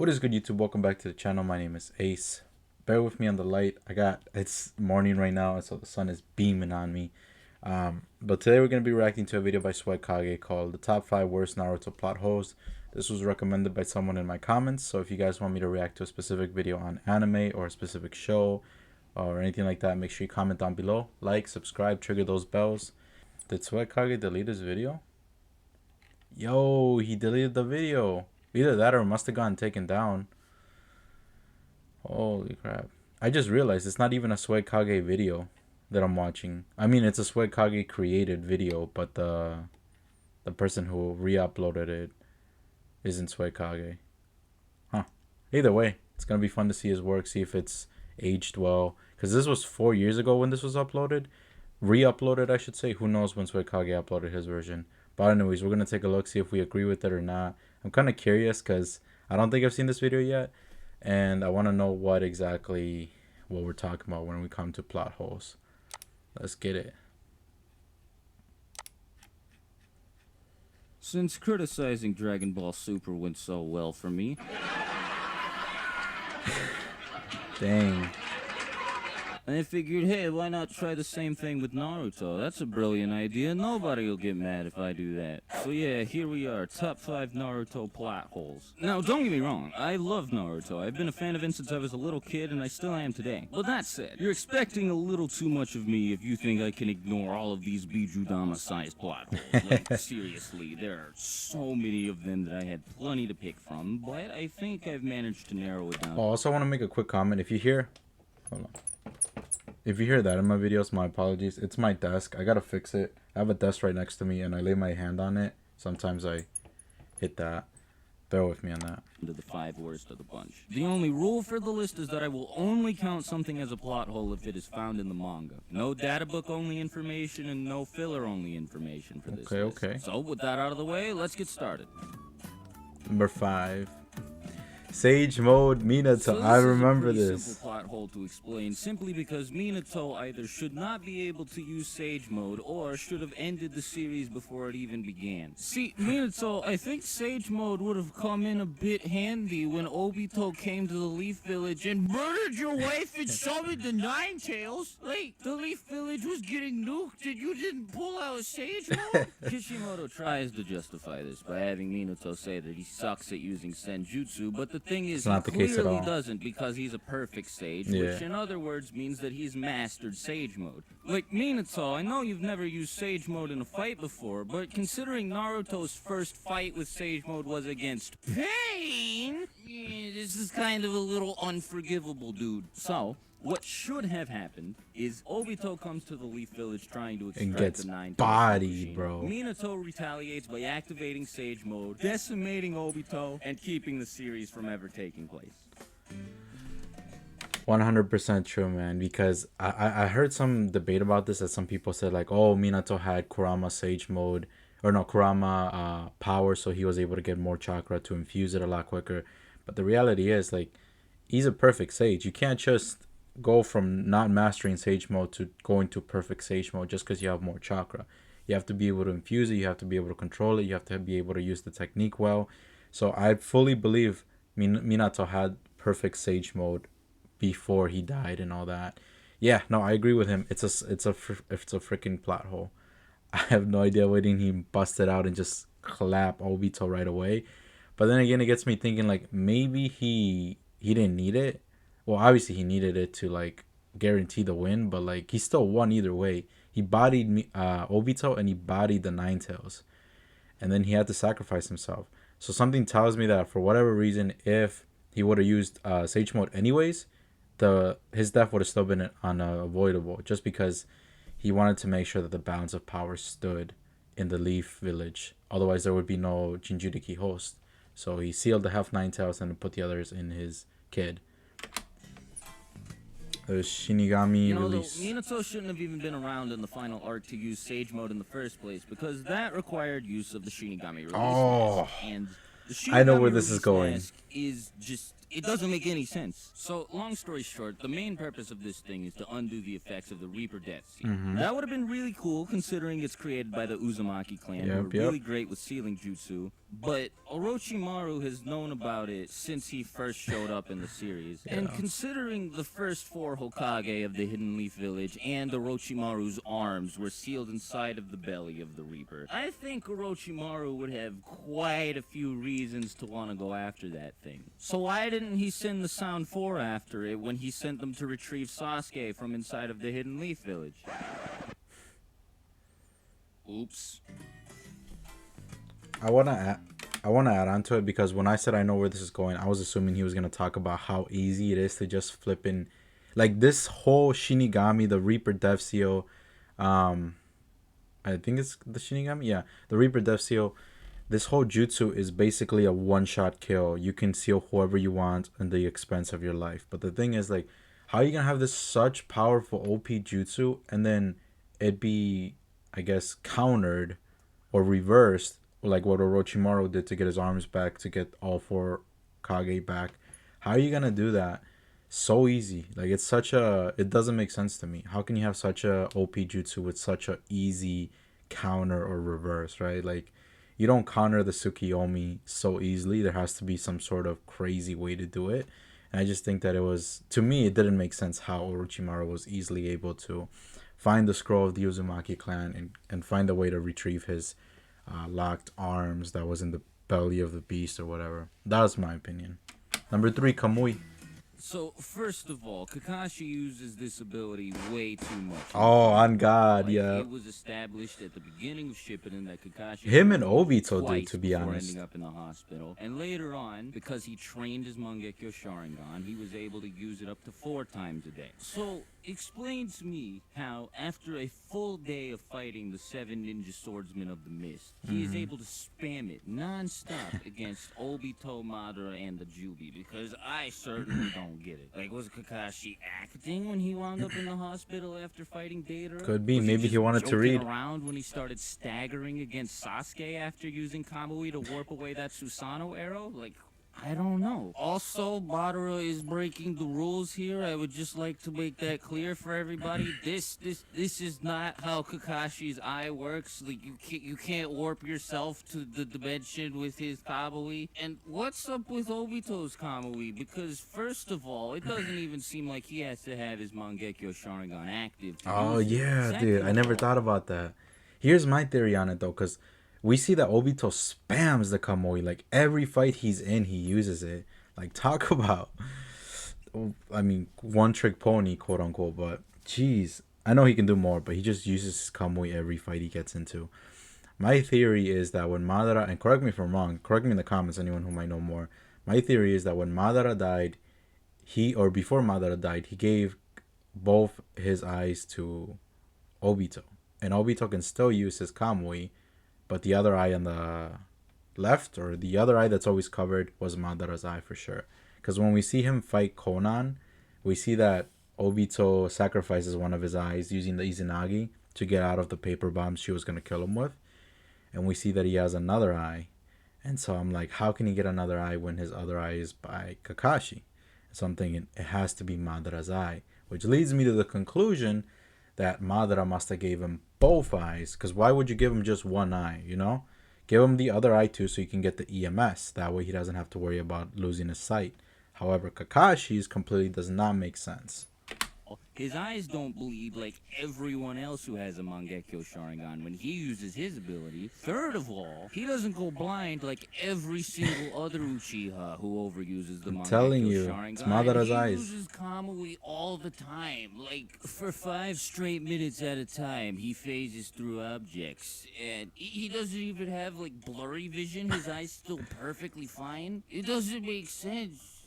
What is good, YouTube? Welcome back to the channel. My name is Ace. Bear with me on the light. It's morning right now, so the sun is beaming on me. But today we're going to be reacting to a video by SWAGKAGE called The Top 5 Worst Naruto Plot Holes. This was recommended by someone in my comments, so if you guys want me to react to a specific video on anime or a specific show or anything like that, make sure you comment down below. Like, subscribe, trigger those bells. Did SWAGKAGE delete his video? Yo, he deleted the video. Either that or it must have gotten taken down. Holy crap. I just realized it's not even a SWAGKAGE video that I'm watching. I mean, it's a SWAGKAGE created video, but the person who re-uploaded it isn't SWAGKAGE. Huh. Either way, it's going to be fun to see his work, see if it's aged well. Because this was 4 years ago when this was uploaded. Re-uploaded, I should say. Who knows when SWAGKAGE uploaded his version. But anyways, we're going to take a look, see if we agree with it or not. I'm kind of curious because I don't think I've seen this video yet. And I want to know what we're talking about when we come to plot holes. Let's get it. Since criticizing Dragon Ball Super went so well for me, Dang. I figured, hey, why not try the same thing with Naruto? That's a brilliant idea. Nobody will get mad if I do that. So yeah, here we are, top 5 Naruto plot holes. Now, don't get me wrong, I love Naruto. I've been a fan of him since I was a little kid, and I still am today. But that said, you're expecting a little too much of me if you think I can ignore all of these Bijudama-sized plot holes. Like, seriously, there are so many of them that I had plenty to pick from, but I think I've managed to narrow it down. Oh, also, I want to make a quick comment. If you hear that in my videos, my apologies. It's my desk. I gotta fix it. I have a desk right next to me, and I lay my hand on it. Sometimes I hit that. Bear with me on that. To the 5 worst of the bunch. The only rule for the list is that I will only count something as a plot hole if it is found in the manga. No data book only information and no filler only information for this list. Okay. So with that out of the way, let's get started. Number 5. Sage Mode Minato. So I remember this. Is a this. simple plot hole to explain simply because Minato either should not be able to use Sage Mode or should have ended the series before it even began. See, Minato, I think Sage Mode would have come in a bit handy when Obito came to the Leaf Village and murdered your wife and summoned the Nine Tails. Like, the Leaf Village was getting nuked and you didn't pull out Sage Mode? Kishimoto tries to justify this by having Minato say that he sucks at using Senjutsu, but the thing is, he clearly doesn't because he's a perfect sage, which in other words means that he's mastered Sage Mode. Like, Minato, I know you've never used Sage Mode in a fight before, but considering Naruto's first fight with Sage Mode was against Pain, this is kind of a little unforgivable, dude. So, what should have happened is Obito comes to the Leaf Village trying to extract the Nine Tails bodied, bro. Minato retaliates by activating Sage Mode, decimating Obito, and keeping the series from ever taking place. 100% true, man, because I heard some debate about this that some people said like, oh, Minato had Kurama Sage Mode, or no, Kurama power, so he was able to get more chakra to infuse it a lot quicker. But the reality is, like, he's a perfect sage. You can't just go from not mastering Sage Mode to going to perfect Sage Mode just because you have more chakra. You have to be able to infuse it, you have to be able to control it, you have to be able to use the technique well. So I fully believe Minato had perfect Sage Mode before he died and all that. Yeah, no, I agree with him. It's a freaking plot hole. I have no idea why didn't he bust it out and just clap Obito right away. But then again, it gets me thinking, like, maybe he didn't need it. Well, obviously he needed it to, like, guarantee the win, but, like, he still won either way. He bodied Obito and he bodied the Nine Tails, and then he had to sacrifice himself. So something tells me that for whatever reason, if he would have used Sage Mode anyways, his death would have still been unavoidable, just because he wanted to make sure that the balance of power stood in the Leaf Village. Otherwise, there would be no Jinchuriki host. So he sealed the half Nine Tails and put the others in his kid. The Shinigami release. Minato shouldn't have even been around in the final arc to use Sage Mode in the first place, because that required use of the Shinigami release mask. And the Shinigami I know where this is going. Mask is just it doesn't make any sense. So, long story short, the main purpose of this thing is to undo the effects of the Reaper Death Seal. That would have been really cool, considering it's created by the Uzumaki clan, who are Yep, yep. really great with sealing jutsu. But Orochimaru has known about it since he first showed up in the series. And considering the first 4 Hokage of the Hidden Leaf Village and Orochimaru's arms were sealed inside of the belly of the Reaper, I think Orochimaru would have quite a few reasons to want to go after that thing. So why didn't he send the Sound 4 after it when he sent them to retrieve Sasuke from inside of the Hidden Leaf Village? Oops. I wanna add on to it because when I said I know where this is going, I was assuming he was gonna talk about how easy it is to just flip in, like this whole Shinigami, the Reaper Death Seal. I think it's the Shinigami. Yeah, the Reaper Death Seal. This whole jutsu is basically a one-shot kill. You can seal whoever you want at the expense of your life. But the thing is, like, how are you gonna have this such powerful OP jutsu and then it be, I guess, countered or reversed, like what Orochimaru did to get his arms back, to get all 4 Kage back? How are you gonna do that? So easy. Like, it's such a, it doesn't make sense to me. How can you have such a OP jutsu with such a easy counter or reverse, right? Like, you don't counter the Tsukiyomi so easily. There has to be some sort of crazy way to do it. And I just think that it was, to me, it didn't make sense how Orochimaru was easily able to find the scroll of the Uzumaki clan and find a way to retrieve his locked arms that was in the belly of the beast or whatever. That was my opinion. Number 3, Kamui. So, first of all, Kakashi uses this ability way too much. Oh, on God, Like, yeah. it was established at the beginning of Shippuden that Kakashi Him and learned Obito, dude, twice to be before honest. ending up in the hospital. And later on, because he trained his Mangekyo Sharingan, he was able to use it up to 4 times a day. So, explain to me how, after a full day of fighting the 7 ninja swordsmen of the mist, he is able to spam it non-stop against Obito, Madara, and the Jubi, because I certainly don't get it. Like, was Kakashi acting when he wound up in the hospital after fighting Deidara? Could be. Was Maybe he just wanted to joking read. around when he started staggering against Sasuke after using Kamui to warp away that Susanoo arrow? Like, I don't know. Also, Madara is breaking the rules here. I would just like to make that clear for everybody. This is not how Kakashi's eye works. Like, you can't warp yourself to the dimension with his Kamui. And what's up with Obito's Kamui? Because first of all, it doesn't even seem like he has to have his Mangekyo Sharingan active to Oh, use it. yeah, Second dude. I of never all, thought about that. Here's my theory on it, though, because we see that Obito spams the Kamui. Like, every fight he's in, he uses it. Like, talk about, I mean, one trick pony, quote unquote. But, jeez. I know he can do more, but he just uses his Kamui every fight he gets into. My theory is that when Madara, and correct me if I'm wrong, correct me in the comments, anyone who might know more. My theory is that when Madara died, or before Madara died, he gave both his eyes to Obito. And Obito can still use his Kamui, but the other eye on the left, or the other eye that's always covered, was Madara's eye for sure. Because when we see him fight Conan, we see that Obito sacrifices one of his eyes using the Izanagi to get out of the paper bombs she was going to kill him with. And we see that he has another eye. And so I'm like, how can he get another eye when his other eye is by Kakashi? So I'm thinking it has to be Madara's eye, which leads me to the conclusion that Madara must have gave him both eyes, because why would you give him just one eye, you know? Give him the other eye too so he can get the EMS. That way he doesn't have to worry about losing his sight. However, Kakashi's completely does not make sense. his eyes don't bleed like everyone else who has a Mangekyo Sharingan when he uses his ability. Third of all, he doesn't go blind like every single other Uchiha who overuses the Mangekyo Telling you, Sharingan. it's Madara's he eyes. uses Kamui all the time. Like, for 5 straight minutes at a time, he phases through objects. And he doesn't even have, like, blurry vision. His eyes still perfectly fine. It doesn't make sense.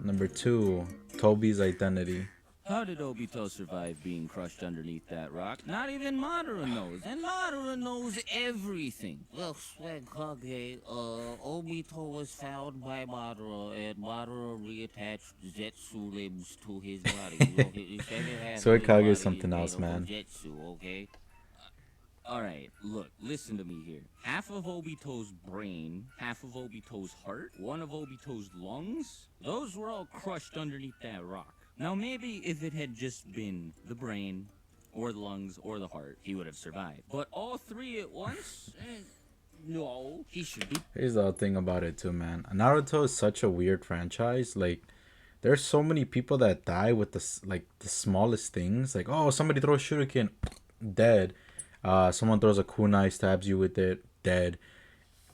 Number 2, Toby's identity. How did Obito survive being crushed underneath that rock? Not even Madara knows. And Madara knows everything. Well, SWAGKAGE, Obito was found by Madara, and Madara reattached Zetsu limbs to his body. He said it had SWAGKAGE is his body something made else, of man. Zetsu, okay? Alright, look, listen to me here. Half of Obito's brain, half of Obito's heart, one of Obito's lungs, those were all crushed underneath that rock. Now maybe if it had just been the brain, or the lungs, or the heart, he would have survived. But all three at once? No, he should be. Here's the other thing about it too, man. Naruto is such a weird franchise. Like, there's so many people that die with the smallest things. Like, oh, somebody throws shuriken, dead. Someone throws a kunai, stabs you with it, dead.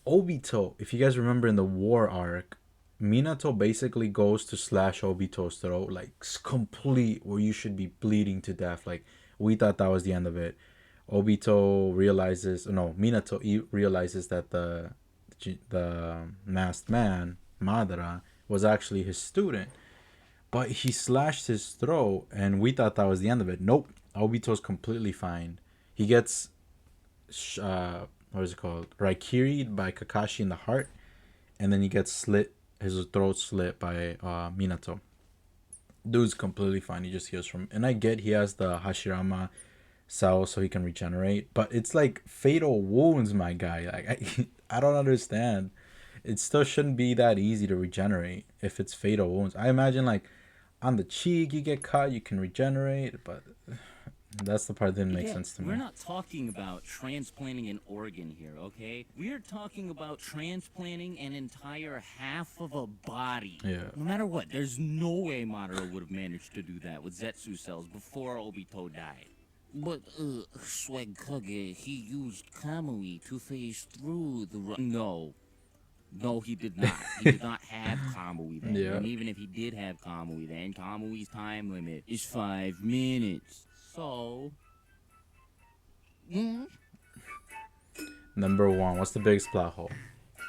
Obito, if you guys remember in the war arc, Minato basically goes to slash Obito's throat, like complete, where you should be bleeding to death. Like, we thought that was the end of it. Obito realizes, no, Minato realizes that the masked man, Madara, was actually his student. But he slashed his throat, and we thought that was the end of it. Nope, Obito's completely fine. He gets, what is it called? Raikiri'd by Kakashi in the heart, and then he gets his throat slit by Minato. Dude's completely fine. He just heals from. And I get he has the Hashirama cell so he can regenerate, but it's like fatal wounds, my guy. Like I don't understand. It still shouldn't be that easy to regenerate if it's fatal wounds. I imagine like on the cheek you get cut, you can regenerate, but that's the part that didn't make sense to me. We're not talking about transplanting an organ here, okay? We're talking about transplanting an entire half of a body. Yeah. No matter what, there's no way Madara would have managed to do that with Zetsu cells before Obito died. But, SWAGKAGE, he used Kamui to phase through the... No, he did not. He did not have Kamui then. Yeah. And even if he did have Kamui then, Kamui's time limit is 5 minutes. So... Number 1, what's the biggest plot hole?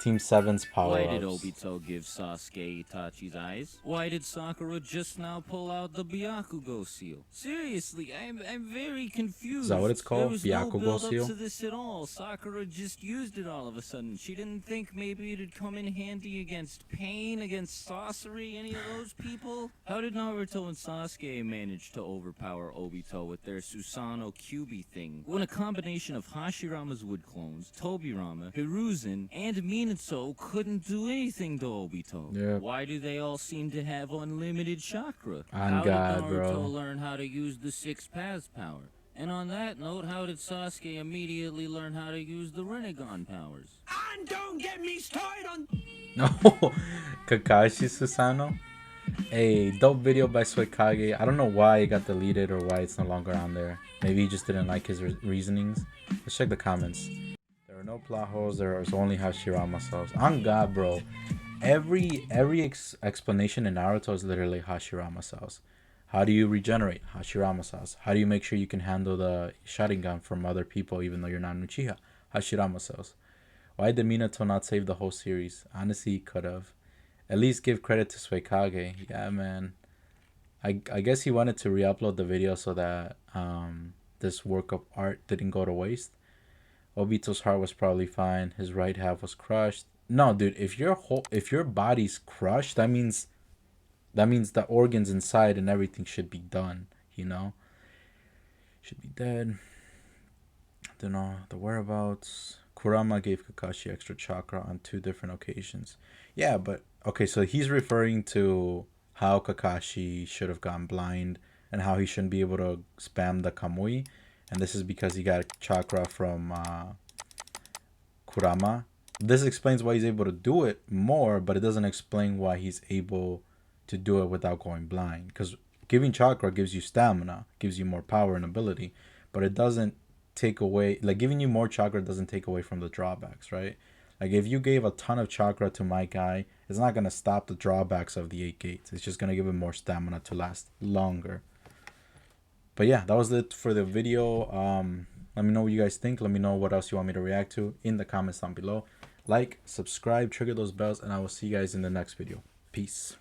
Team 7's power-ups. Why did Obito give Sasuke Itachi's eyes? Why did Sakura just now pull out the Byakugo seal? Seriously, I'm very confused. Is that what it's called? There was no Byakugo build seal? up to this at all. Sakura just used it all of a sudden. She didn't think maybe it'd come in handy against Pain, against Sorcery, any of those people? How did Naruto and Sasuke manage to overpower Obito with their Susanoo Kyuubi thing, when a combination of Hashirama's wood clones, Tobirama, Hiruzen, and Minato couldn't do anything to Obito? Yeah. Why do they all seem to have unlimited chakra? On How God, did Naruto bro. learn how to use the 6 paths power? And on that note, how did Sasuke immediately learn how to use the Rinnegan powers? And don't get me started on... No, Kakashi Susanoo. A dope video by SWAGKAGE. I don't know why it got deleted or why it's no longer on there. Maybe he just didn't like his reasonings. Let's check the comments. There are no plot holes. There is only Hashirama cells. On God, bro. Every explanation in Naruto is literally Hashirama cells. How do you regenerate? Hashirama cells. How do you make sure you can handle the Sharingan from other people even though you're not an Uchiha? Hashirama cells. Why did Minato not save the whole series? Honestly, he could have. At least give credit to SWAGKAGE. Yeah, man. I guess he wanted to re-upload the video so that this work of art didn't go to waste. Obito's heart was probably fine. His right half was crushed. No, dude, if your body's crushed, that means the organs inside and everything should be done, you know? Should be dead. I don't know the whereabouts. Kurama gave Kakashi extra chakra on 2 different occasions. Yeah, but okay, so he's referring to how Kakashi should have gone blind and how he shouldn't be able to spam the Kamui. And this is because he got chakra from Kurama. This explains why he's able to do it more, but it doesn't explain why he's able to do it without going blind. Because giving chakra gives you stamina, gives you more power and ability, but it doesn't take away, like giving you more chakra doesn't take away from the drawbacks, right? Like if you gave a ton of chakra to my guy, it's not going to stop the drawbacks of the 8 gates. It's just going to give him more stamina to last longer. But yeah, that was it for the video. Let me know what you guys think. Let me know what else you want me to react to in the comments down below. Like, subscribe, trigger those bells, and I will see you guys in the next video. Peace.